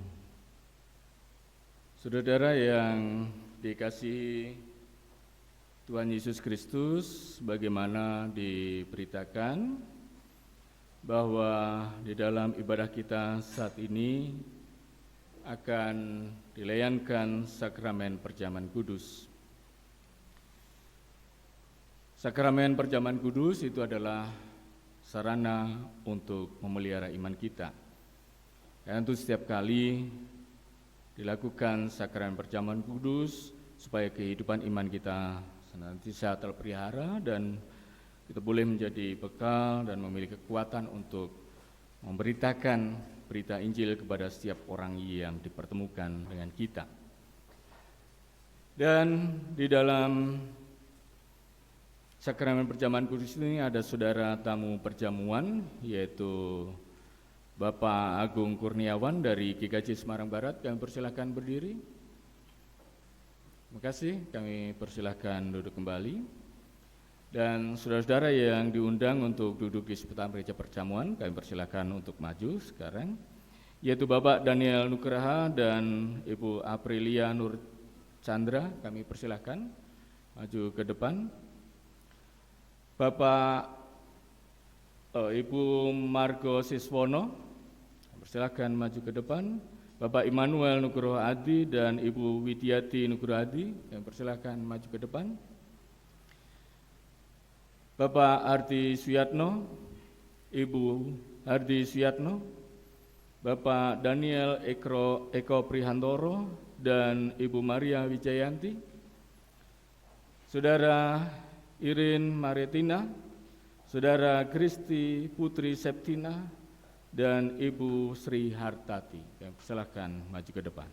Saudara yang dikasihi Tuhan Yesus Kristus, bagaimana diberitakan bahwa di dalam ibadah kita saat ini akan dilayankan sakramen perjamuan kudus. Sakramen perjamuan kudus itu adalah sarana untuk memelihara iman kita. Dan itu setiap kali dilakukan sakramen perjamuan kudus supaya kehidupan iman kita senantiasa terpelihara dan kita boleh menjadi bekal dan memiliki kekuatan untuk memberitakan berita Injil kepada setiap orang yang dipertemukan dengan kita. Dan di dalam sakramen perjamuan kudus ini ada saudara tamu perjamuan, yaitu Bapak Agung Kurniawan dari GKJ Semarang Barat. Kami persilahkan berdiri. Terima kasih, kami persilahkan duduk kembali. Dan saudara-saudara yang diundang untuk duduk di sekitar meja perjamuan, kami persilahkan untuk maju sekarang, yaitu Bapak Daniel Nugraha dan Ibu Aprilia Nur Chandra. Kami persilahkan maju ke depan. Ibu Margo Siswono, silakan maju ke depan. Bapak Immanuel Nugroho Adi dan Ibu Widiati Nugroho Adi, yang persilakan maju ke depan. Bapak Ardi Suyatno, Ibu Ardi Suyatno, Bapak Daniel Eko Prihantoro dan Ibu Maria Wijayanti, Saudara Irin Maretina, Saudara Kristi Putri Septina, dan Ibu Sri Hartati. Silakan maju ke depan.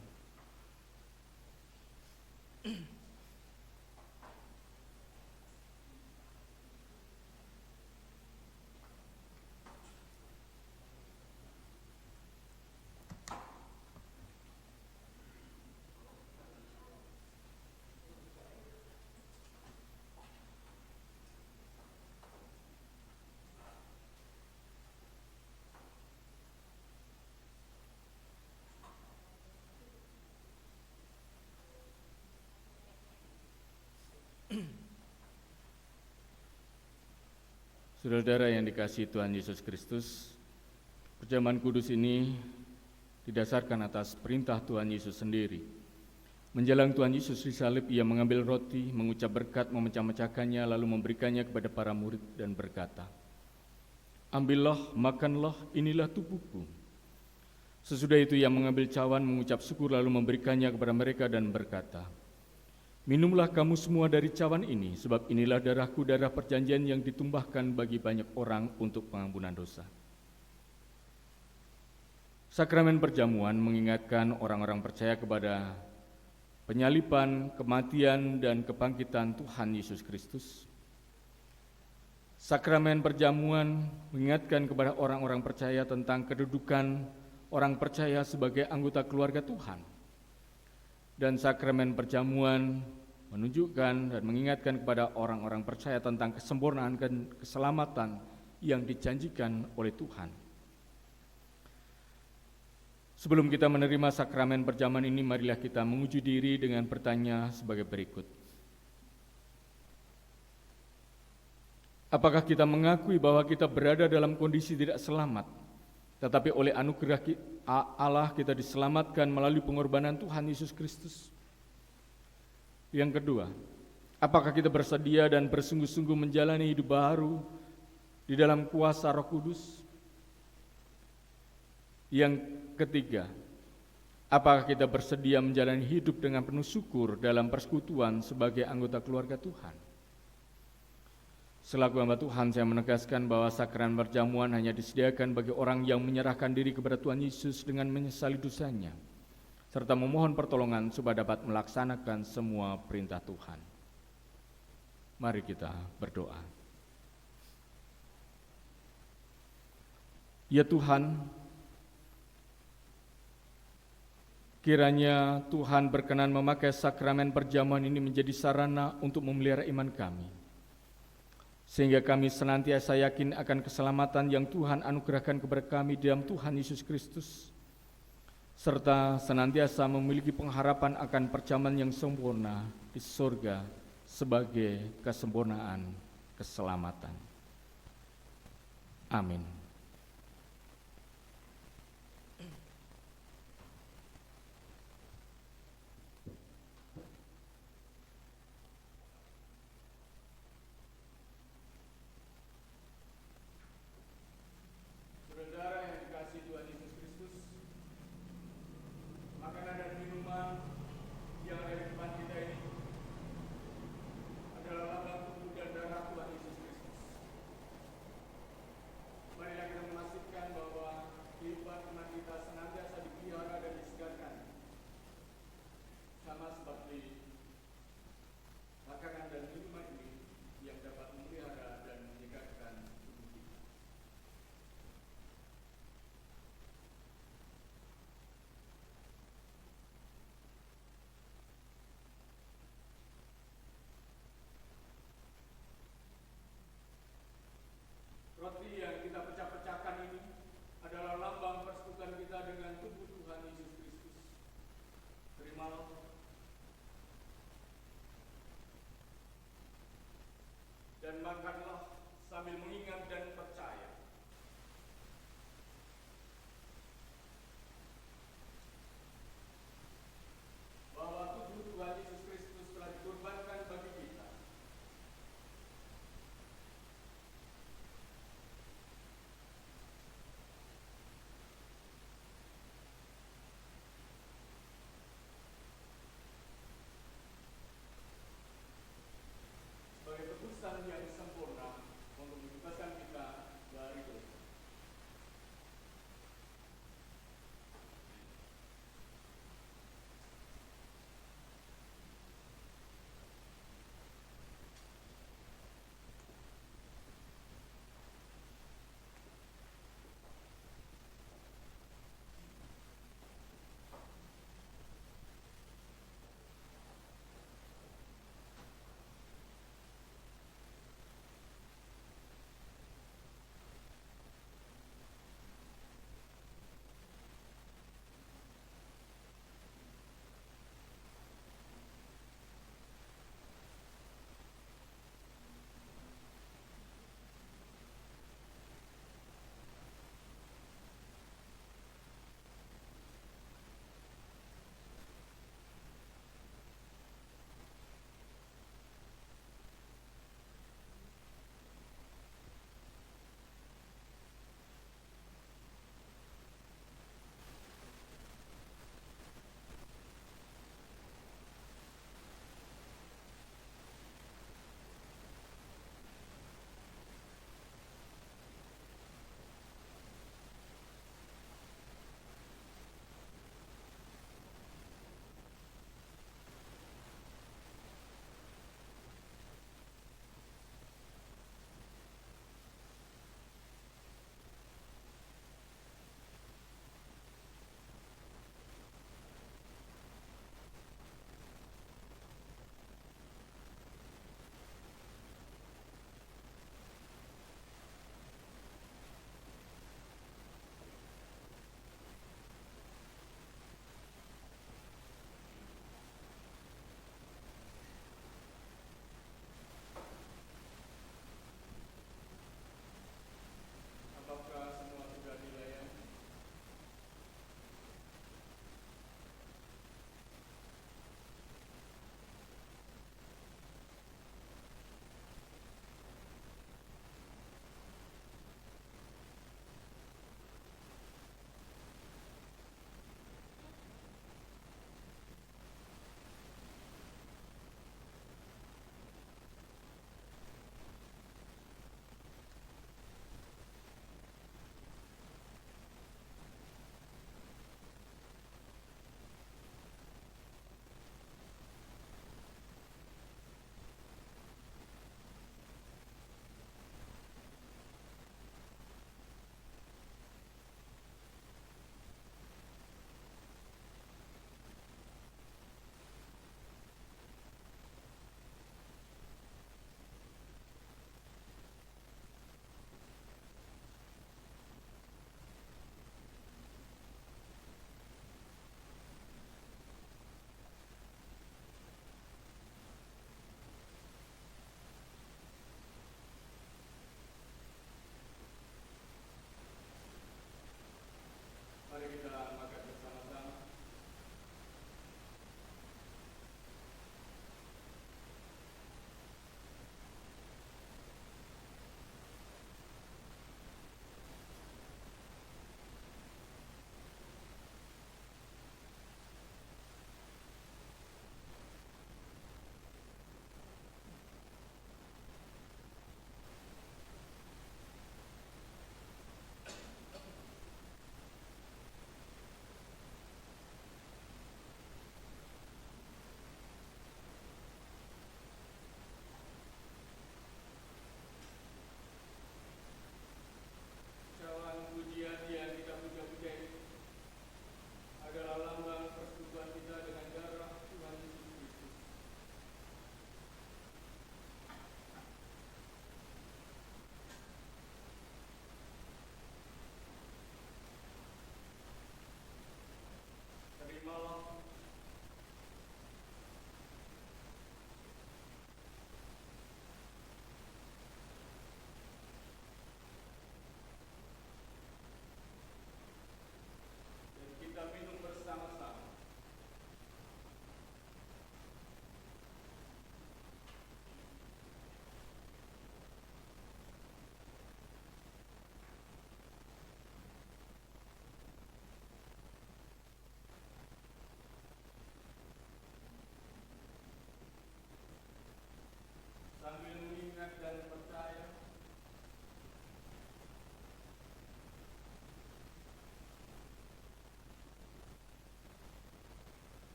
Saudara-saudara yang dikasihi Tuhan Yesus Kristus, perjamuan kudus ini didasarkan atas perintah Tuhan Yesus sendiri. Menjelang Tuhan Yesus disalib, ia mengambil roti, mengucap berkat, memecah-mecahkannya, lalu memberikannya kepada para murid dan berkata, "Ambillah, makanlah, inilah tubuhku." Sesudah itu ia mengambil cawan, mengucap syukur, lalu memberikannya kepada mereka dan berkata, "Minumlah kamu semua dari cawan ini, sebab inilah darahku, darah perjanjian yang ditumpahkan bagi banyak orang untuk pengampunan dosa." Sakramen perjamuan mengingatkan orang-orang percaya kepada penyaliban, kematian, dan kebangkitan Tuhan Yesus Kristus. Sakramen perjamuan mengingatkan kepada orang-orang percaya tentang kedudukan orang percaya sebagai anggota keluarga Tuhan. Dan sakramen perjamuan menunjukkan dan mengingatkan kepada orang-orang percaya tentang kesempurnaan dan keselamatan yang dijanjikan oleh Tuhan. Sebelum kita menerima sakramen perjamuan ini, marilah kita menguji diri dengan bertanya sebagai berikut. Apakah kita mengakui bahwa kita berada dalam kondisi tidak selamat, tetapi oleh anugerah Allah kita diselamatkan melalui pengorbanan Tuhan Yesus Kristus? Yang kedua, apakah kita bersedia dan bersungguh-sungguh menjalani hidup baru di dalam kuasa Roh Kudus? Yang ketiga, apakah kita bersedia menjalani hidup dengan penuh syukur dalam persekutuan sebagai anggota keluarga Tuhan? Selaku hamba Tuhan, saya menegaskan bahwa sakramen perjamuan hanya disediakan bagi orang yang menyerahkan diri kepada Tuhan Yesus dengan menyesali dosanya, serta memohon pertolongan supaya dapat melaksanakan semua perintah Tuhan. Mari kita berdoa. Ya Tuhan, kiranya Tuhan berkenan memakai sakramen perjamuan ini menjadi sarana untuk memelihara iman kami, sehingga kami senantiasa yakin akan keselamatan yang Tuhan anugerahkan kepada kami di dalam Tuhan Yesus Kristus, serta senantiasa memiliki pengharapan akan perjamuan yang sempurna di surga sebagai kesempurnaan keselamatan. Amin. Roti yang kita pecah-pecahkan ini adalah lambang persekutuan kita dengan tubuh Tuhan Yesus Kristus. Terimalah. Dan makanlah sambil mengingat dan percaya bahwa tubuh Tuhan Yesus Kristus telah dikorbankan bagi kita.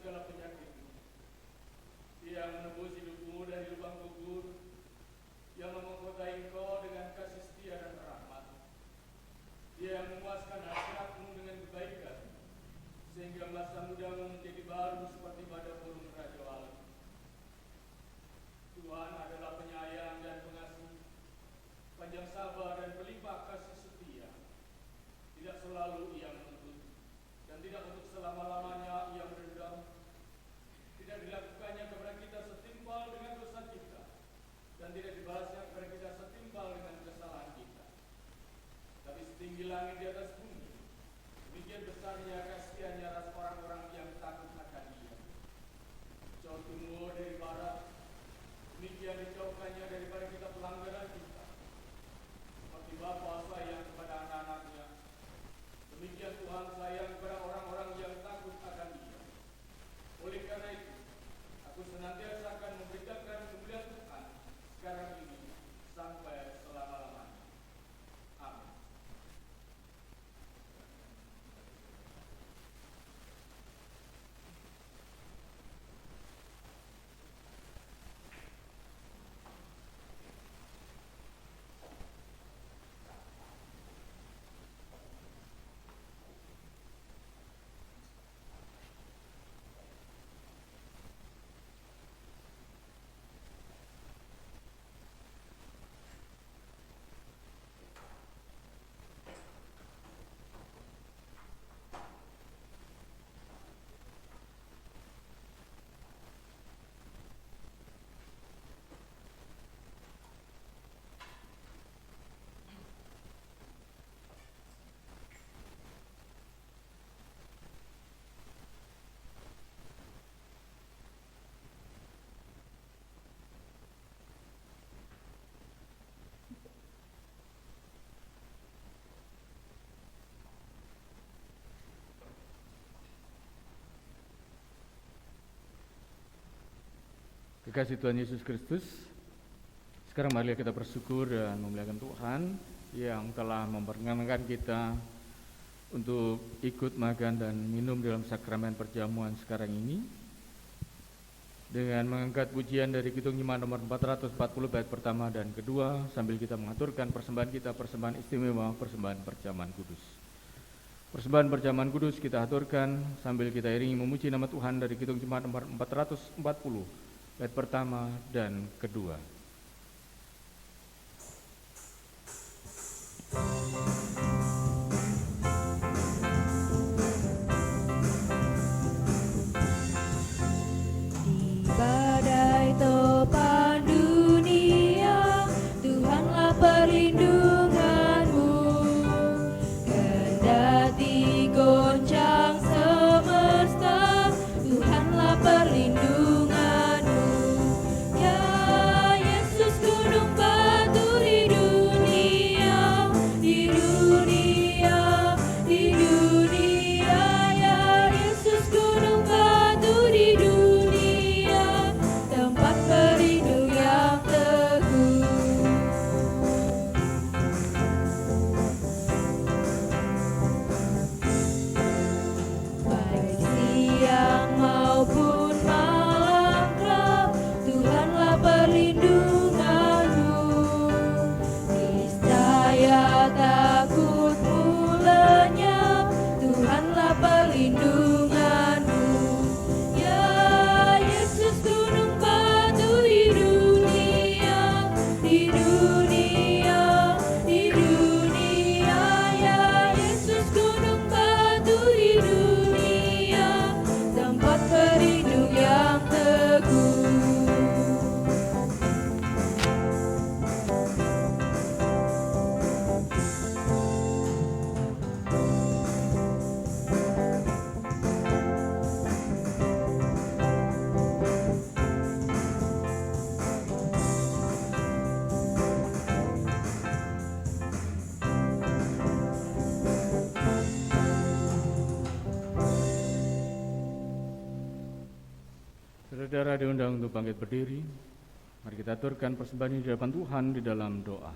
segala penyakitmu. Dia menebus hidupmu dari lubang kubur, yang memengkotai engkau dengan kasih setia dan rahmat. Dia yang memuaskan hasiatmu dengan kebaikan, sehingga masa mudamu menjadi baru seperti pada burung raja wali. Tuhan adalah penyayang dan pengasih, panjang sabar dan berlimpah kasih setia. Tidak selalu ia menuntut, dan tidak untuk selama-lamanya ia mendendam. Tidak dilakukannya kepada kita setimpal dengan dosa kita, dan tidak dibalasnya kepada kita setimpal dengan kesalahan kita. Tapi setinggi langit di atas bumi, demikian besarnya kasihannya atas orang-orang yang takut akan Dia. Jauh timur dari barat, demikian dijauhkannya daripada kita pelanggaran kita. Seperti Bapa sayang kepada anak-anaknya, demikian Tuhan sayang kepada orang-orang yang takut akan Dia. Oleh karena itu, aku senantiasa akan memberitakan kemuliaan Tuhan sekarang ini sampai selama-lamanya. Amin. Kekasih Tuhan Yesus Kristus, sekarang mari kita bersyukur dan memuliakan Tuhan yang telah memperkenankan kita untuk ikut makan dan minum dalam sakramen perjamuan sekarang ini dengan mengangkat pujian dari Kidung Jemaat nomor 440 bait pertama dan kedua sambil kita mengaturkan persembahan kita, persembahan istimewa, persembahan perjamuan kudus. Persembahan perjamuan kudus kita aturkan sambil kita iringi memuji nama Tuhan dari Kidung Jemaat nomor 440 bait pertama dan kedua. Di badai topan dunia, Tuhanlah perlindunganmu. Kendati goncang semesta, Tuhanlah perlindunganmu. Ya Yesus gunung batu di dunia, di dunia, di dunia. Ya Yesus gunung batu di dunia, tempat berlindung yang teguh. Baik siang maupun malam gelap, Tuhanlah perlindunganmu. Niscaya takutmu lenyap, Tuhanlah perlindunganmu. Ya Yesus gunung batu di dunia, di dunia, di dunia. Ya Yesus gunung batu di dunia, tempat berlindung yang teguh. Saudara diundang untuk bangkit berdiri. Mari kita aturkan persembahan ini di hadapan Tuhan di dalam doa.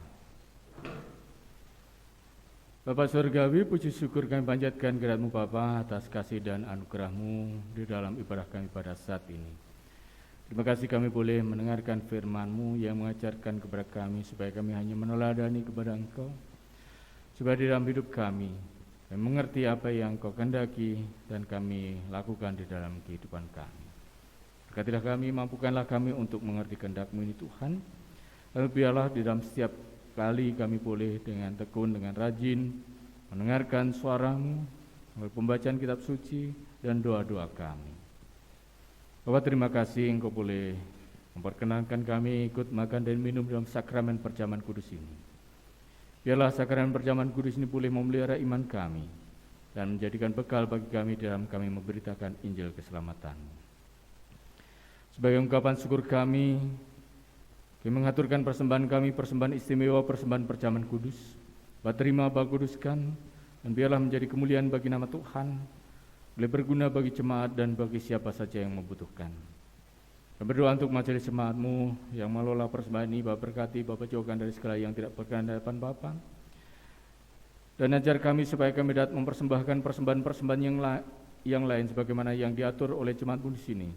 Bapa Surgawi, puji syukur kami panjatkan kehadirat-Mu Bapa atas kasih dan anugerah-Mu di dalam ibadah kami pada saat ini. Terima kasih kami boleh mendengarkan firman-Mu yang mengajarkan kepada kami supaya kami hanya meneladani kepada Engkau, supaya di dalam hidup kami mengerti apa yang Engkau kehendaki dan kami lakukan di dalam kehidupan kami. Berkatilah kami, mampukanlah kami untuk mengerti kehendak-Mu ini Tuhan. Lalu biarlah di dalam setiap kali kami boleh dengan tekun, dengan rajin mendengarkan suara-Mu melalui pembacaan kitab suci dan doa-doa kami. Bapak, terima kasih Engkau boleh memperkenankan kami ikut makan dan minum dalam sakramen perjamuan kudus ini. Biarlah sakramen perjamuan kudus ini boleh memelihara iman kami dan menjadikan bekal bagi kami dalam kami memberitakan Injil keselamatan-Mu. Sebagai ungkapan syukur kami mengaturkan persembahan kami, persembahan istimewa, persembahan perjamuan kudus. Bapak terima, Bapak kuduskan, dan biarlah menjadi kemuliaan bagi nama Tuhan, boleh berguna bagi jemaat dan bagi siapa saja yang membutuhkan. Dan berdoa untuk majelis jemaat-Mu yang mengelola persembahan ini, Bapak berkati, Bapak jauhkan dari segala yang tidak berkenan di hadapan Bapak. Dan ajar kami supaya kami dapat mempersembahkan persembahan-persembahan yang lain sebagaimana yang diatur oleh jemaat-Mu di sini,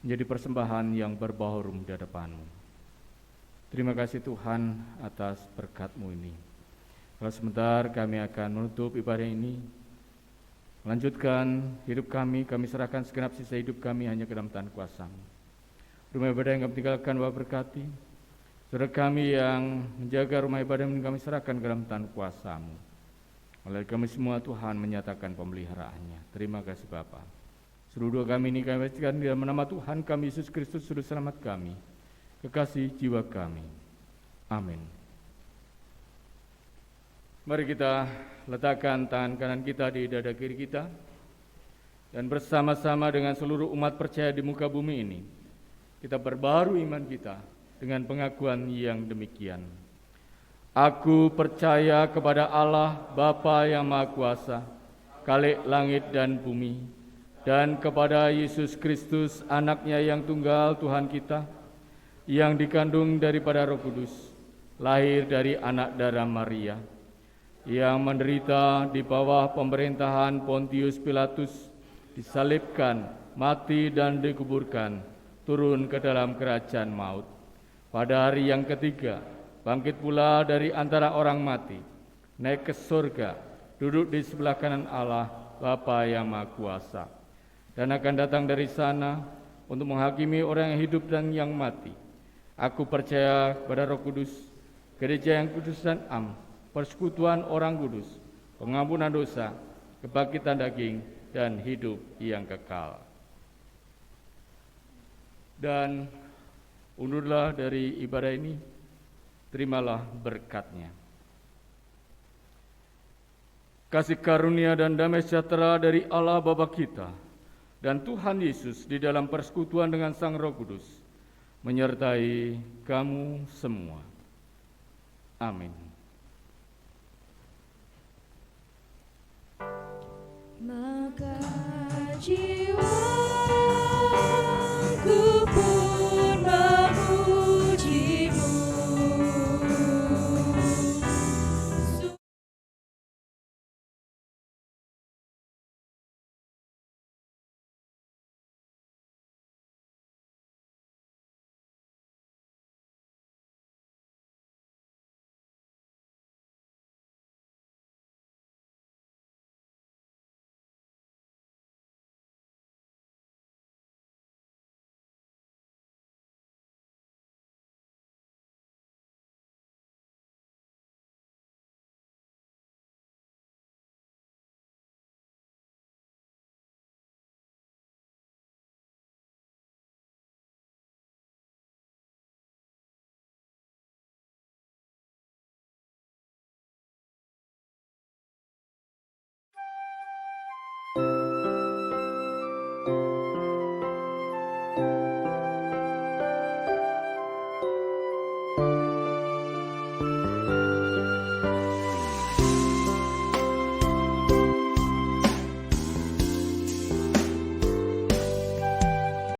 menjadi persembahan yang berbaharum di hadapan-Mu. Terima kasih Tuhan atas berkat-Mu ini. Kalau sebentar kami akan menutup ibadah ini, melanjutkan hidup kami serahkan segenap sisa hidup kami hanya ke dalam tangan kuasa-Mu. Rumah ibadah yang kami tinggalkan, Bapak berkati. Saudara kami yang menjaga rumah ibadah ini kami serahkan ke dalam tangan kuasa-Mu. Oleh kami semua Tuhan menyatakan pemeliharaannya. Terima kasih Bapa. Seluruh doa kami ini kami bacakan di dalam nama Tuhan kami Yesus Kristus, Juru Selamat kami, kekasih jiwa kami. Amin. Mari kita letakkan tangan kanan kita di dada kiri kita dan bersama-sama dengan seluruh umat percaya di muka bumi ini kita perbarui iman kita dengan pengakuan yang demikian. Aku percaya kepada Allah Bapa yang Maha Kuasa, Khalik langit dan bumi, dan kepada Yesus Kristus anaknya yang tunggal Tuhan kita, yang dikandung daripada Roh Kudus, lahir dari anak darah Maria, yang menderita di bawah pemerintahan Pontius Pilatus, disalibkan, mati dan dikuburkan, turun ke dalam kerajaan maut. Pada hari yang ketiga, bangkit pula dari antara orang mati, naik ke surga, duduk di sebelah kanan Allah, Bapa yang Maha Kuasa, dan akan datang dari sana untuk menghakimi orang yang hidup dan yang mati. Aku percaya kepada Roh Kudus, gereja yang kudus dan am, persekutuan orang kudus, pengampunan dosa, kebangkitan daging, dan hidup yang kekal. Dan undurlah dari ibadah ini, terimalah berkat-Nya. Kasih karunia dan damai sejahtera dari Allah Bapa kita dan Tuhan Yesus di dalam persekutuan dengan Sang Roh Kudus menyertai kamu semua. Amin. Maka jiwa